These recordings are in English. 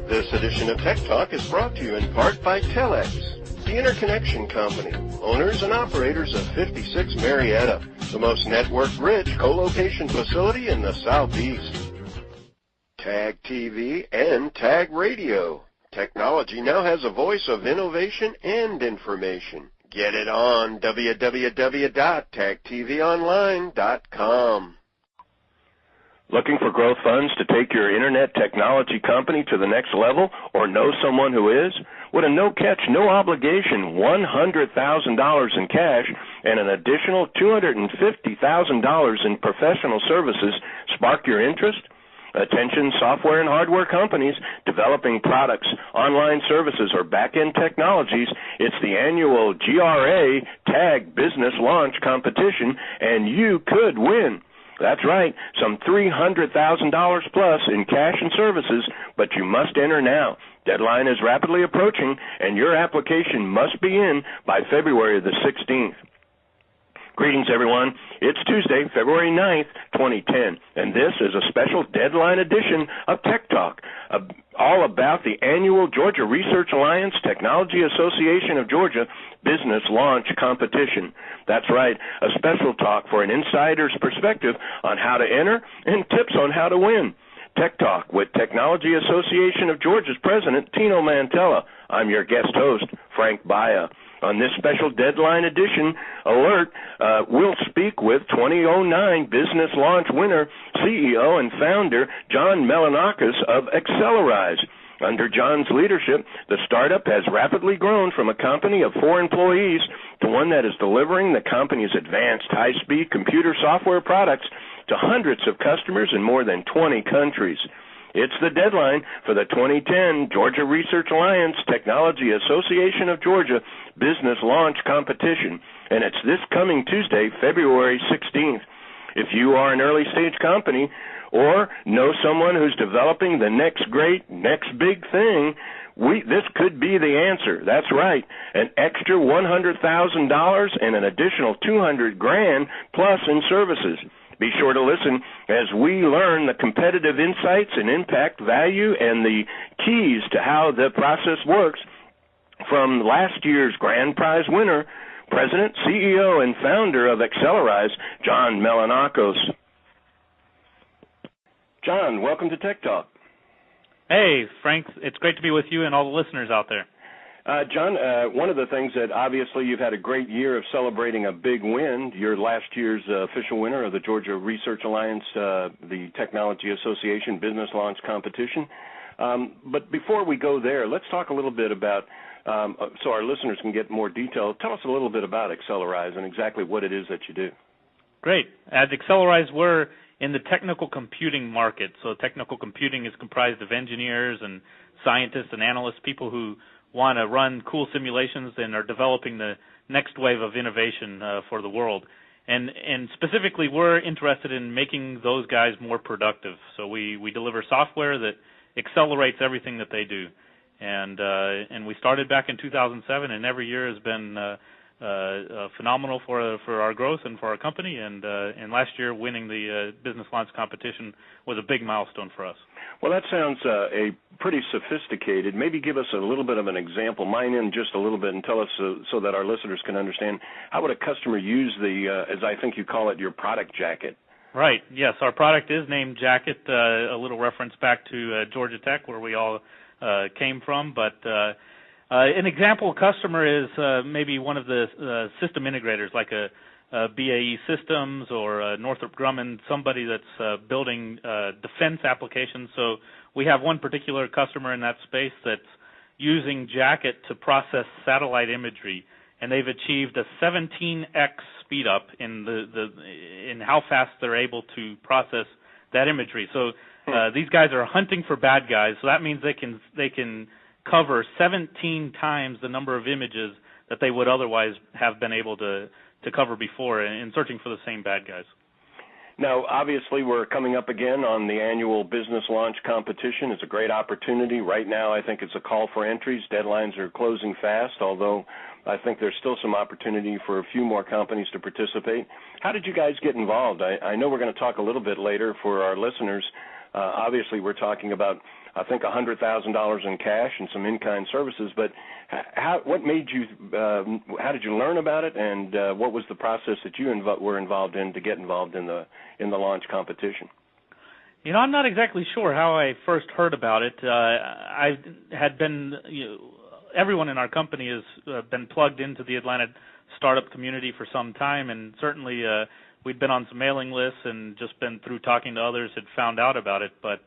This edition of Tech Talk is brought to you in part by Telex, the interconnection company, owners and operators of 56 Marietta, the most network-rich co-location facility in the Southeast. Tag TV and Tag Radio. Technology now has a voice of innovation and information. Get it on www.tagtvonline.com. Looking for growth funds to take your internet technology company to the next level, or know someone who is? Would a no-catch, no-obligation $100,000 in cash and an additional $250,000 in professional services spark your interest? Attention software and hardware companies developing products, online services, or back-end technologies. It's the annual GRA Tag Business Launch Competition, and you could win. That's right, some $300,000 plus in cash and services, but you must enter now. Deadline is rapidly approaching, and your application must be in by February the 16th. Greetings, everyone. It's Tuesday, February 9th, 2010, and this is a special deadline edition of Tech Talk, all about the annual Georgia Research Alliance Technology Association of Georgia Business Launch Competition. That's right, a special talk for an insider's perspective on how to enter and tips on how to win. Tech Talk with Technology Association of Georgia's President, Tino Mantella. I'm your guest host, Frank Baia. On this special deadline edition alert, we'll speak with 2009 Business Launch winner, CEO and founder John Melonakos of AccelerEyes. Under John's leadership, the startup has rapidly grown from a company of 4 employees to one that is delivering the company's advanced high-speed computer software products to hundreds of customers in more than 20 countries. It's the deadline for the 2010 Georgia Research Alliance Technology Association of Georgia Business Launch Competition, and it's this coming Tuesday, February 16th. If you are an early-stage company or know someone who's developing the next great, next big thing, this could be the answer. That's right, an extra $100,000 and an additional $200,000 plus in services. Be sure to listen as we learn the competitive insights and impact value and the keys to how the process works from last year's grand prize winner, President, CEO, and founder of AccelerEyes, John Melonakos. John, welcome to Tech Talk. Hey, Frank. It's great to be with you and all the listeners out there. John, one of the things that obviously you've had a great year of celebrating a big win. You're last year's official winner of the Georgia Research Alliance, the Technology Association Business Launch Competition. But before we go there, let's talk a little bit about, so our listeners can get more detail. Tell us a little bit about AccelerEyes and exactly what it is that you do. Great. At AccelerEyes, we're in the technical computing market. So technical computing is comprised of engineers and scientists and analysts, people who want to run cool simulations and are developing the next wave of innovation for the world. And specifically, we're interested in making those guys more productive. So we deliver software that accelerates everything that they do. And we started back in 2007, and every year has been phenomenal for our growth and for our company. And last year, winning the Business Launch Competition was a big milestone for us. Well, that sounds pretty sophisticated. Maybe give us a little bit of an example, mine in just a little bit, and tell us so that our listeners can understand, how would a customer use the, as I think you call it, your product jacket? Right. Yes, our product is named Jacket, a little reference back to Georgia Tech, where we all came from. But an example customer is maybe one of the system integrators, like a BAE Systems or Northrop Grumman, somebody that's building defense applications. So we have one particular customer in that space that's using Jacket to process satellite imagery, and they've achieved a 17x speed up in how fast they're able to process that imagery. So these guys are hunting for bad guys, so that means they can cover 17 times the number of images that they would otherwise have been able to cover before in searching for the same bad guys. Now, obviously, we're coming up again on the annual Business Launch Competition. It's a great opportunity. Right now, I think it's a call for entries. Deadlines are closing fast, although I think there's still some opportunity for a few more companies to participate. How did you guys get involved? I know we're going to talk a little bit later for our listeners Obviously, we're talking about, I think, $100,000 in cash and some in-kind services. But what made you? How did you learn about it, and what was the process that you were involved in to get involved in the launch competition? I'm not exactly sure how I first heard about it. I had been, everyone in our company has been plugged into the Atlanta startup community for some time, and certainly we'd been on some mailing lists and just been through talking to others had found out about it. But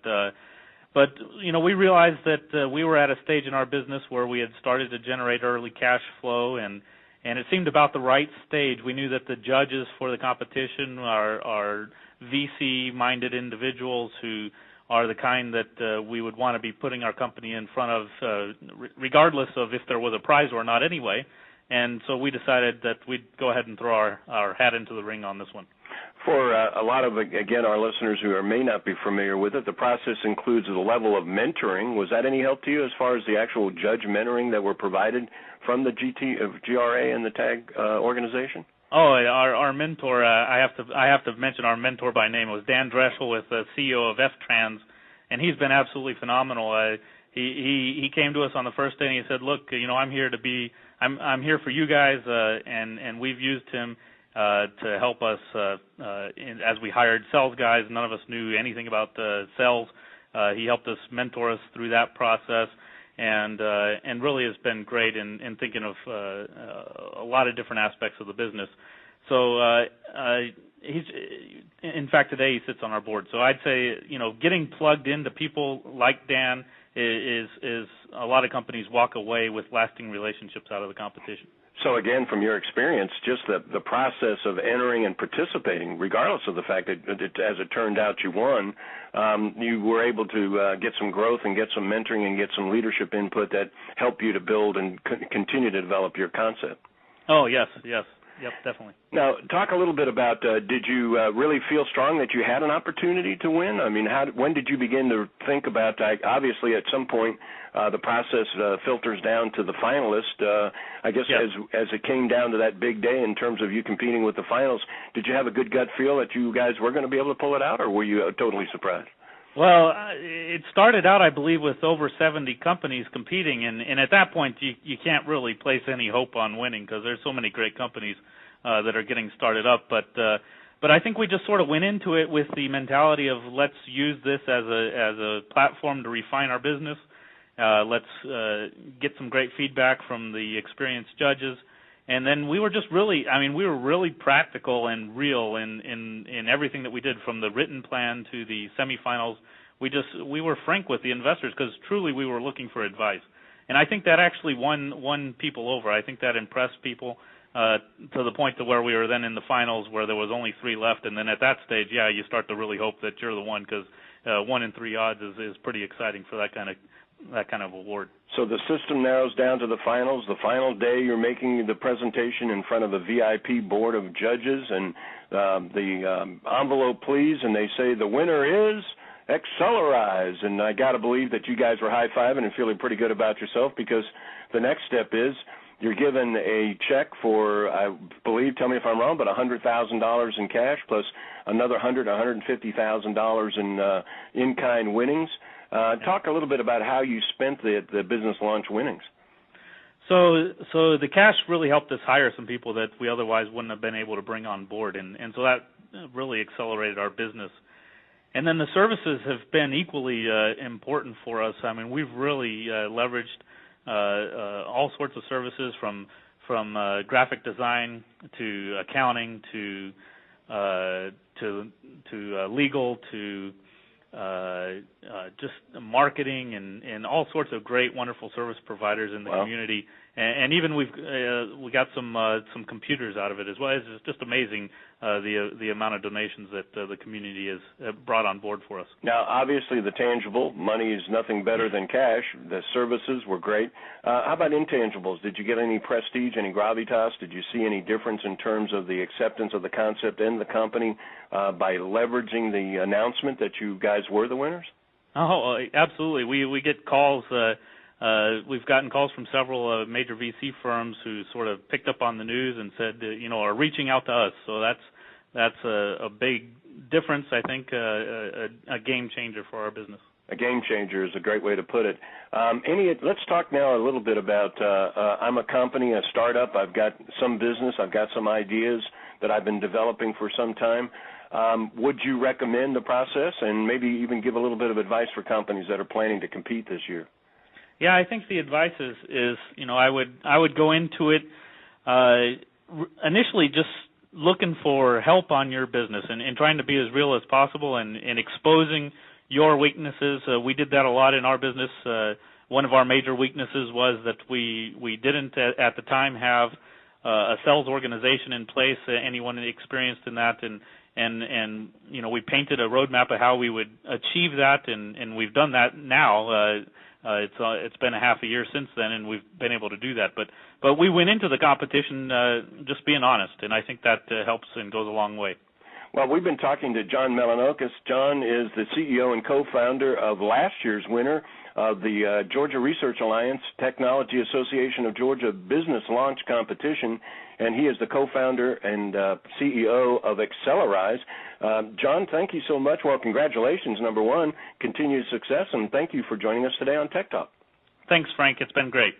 we realized that we were at a stage in our business where we had started to generate early cash flow, and it seemed about the right stage. We knew that the judges for the competition are VC-minded individuals who are the kind that we would want to be putting our company in front of, regardless of if there was a prize or not anyway. And so we decided that we'd go ahead and throw our hat into the ring on this one. For a lot of, again, our listeners who may not be familiar with it, the process includes the level of mentoring. Was that any help to you as far as the actual judge mentoring that were provided from the GRA and the TAG organization? Oh, our mentor, I have to mention our mentor by name. It was Dan Dreschel, with the CEO of F-Trans, and he's been absolutely phenomenal. He came to us on the first day and he said, "Look, I'm here for you guys," and we've used him to help us as we hired sales guys. None of us knew anything about sales. He helped us, mentor us through that process, and really has been great in thinking of a lot of different aspects of the business. So he's, in fact, today he sits on our board. So I'd say, getting plugged into people like Dan is a lot of companies walk away with lasting relationships out of the competition. So again, from your experience, just the process of entering and participating, regardless of the fact that, as it turned out, you won, you were able to get some growth and get some mentoring and get some leadership input that helped you to build and continue to develop your concept. Oh, yes. Yep, definitely. Now, talk a little bit about, did you really feel strong that you had an opportunity to win? I mean, when did you begin to think about, obviously at some point, the process filters down to the finalist. I guess yes. as it came down to that big day in terms of you competing with the finals, did you have a good gut feel that you guys were going to be able to pull it out, or were you totally surprised? Well, it started out, I believe, with over 70 companies competing, and at that point, you can't really place any hope on winning because there's so many great companies that are getting started up. But I think we just sort of went into it with the mentality of let's use this as a platform to refine our business. Let's get some great feedback from the experienced judges. And then we were just really, we were really practical and real in everything that we did, from the written plan to the semifinals. We were frank with the investors because truly we were looking for advice. And I think that actually won people over. I think that impressed people to the point to where we were then in the finals where there was only 3 left. And then at that stage, you start to really hope that you're the one, because 1 in 3 odds is pretty exciting for that kind of award. So the system narrows down to the finals. The final day, you're making the presentation in front of a VIP board of judges, and the envelope, please, and they say the winner is AccelerEyes. And I got to believe that you guys were high-fiving and feeling pretty good about yourself, because the next step is you're given a check for, I believe, tell me if I'm wrong, but $100,000 in cash plus another $150,000 in in-kind winnings. Talk a little bit about how you spent the business launch winnings. So the cash really helped us hire some people that we otherwise wouldn't have been able to bring on board, and so that really accelerated our business. And then the services have been equally important for us. We've really leveraged all sorts of services from graphic design to accounting to legal to just marketing and all sorts of great, wonderful service providers in the community, and even we got some computers out of it as well. It's just amazing the amount of donations that the community has brought on board for us. Now, obviously, the tangible money is nothing better than cash. The services were great. How about intangibles? Did you get any prestige, any gravitas? Did you see any difference in terms of the acceptance of the concept and the company by leveraging the announcement that you guys were the winners? Oh, absolutely. We get calls. We've gotten calls from several major VC firms who sort of picked up on the news and said, are reaching out to us. So that's a big difference, I think, a game changer for our business. A game changer is a great way to put it. Let's talk now a little bit about, I'm a company, a startup. I've got some business. I've got some ideas that I've been developing for some time. Would you recommend the process and maybe even give a little bit of advice for companies that are planning to compete this year? Yeah, I think the advice is I would go into it initially just looking for help on your business and trying to be as real as possible and exposing your weaknesses. We did that a lot in our business. One of our major weaknesses was that we didn't at the time have a sales organization in place, anyone experienced in that, and we painted a roadmap of how we would achieve that, and we've done that now. It's been a half a year since then, and we've been able to do that. But we went into the competition just being honest, and I think that helps and goes a long way. Well, we've been talking to John Melonakos. John is the CEO and co-founder of last year's winner of the Georgia Research Alliance Technology Association of Georgia Business Launch Competition, and he is the co-founder and CEO of AccelerEyes. John, thank you so much. Well, congratulations, number one, continued success, and thank you for joining us today on Tech Talk. Thanks, Frank. It's been great.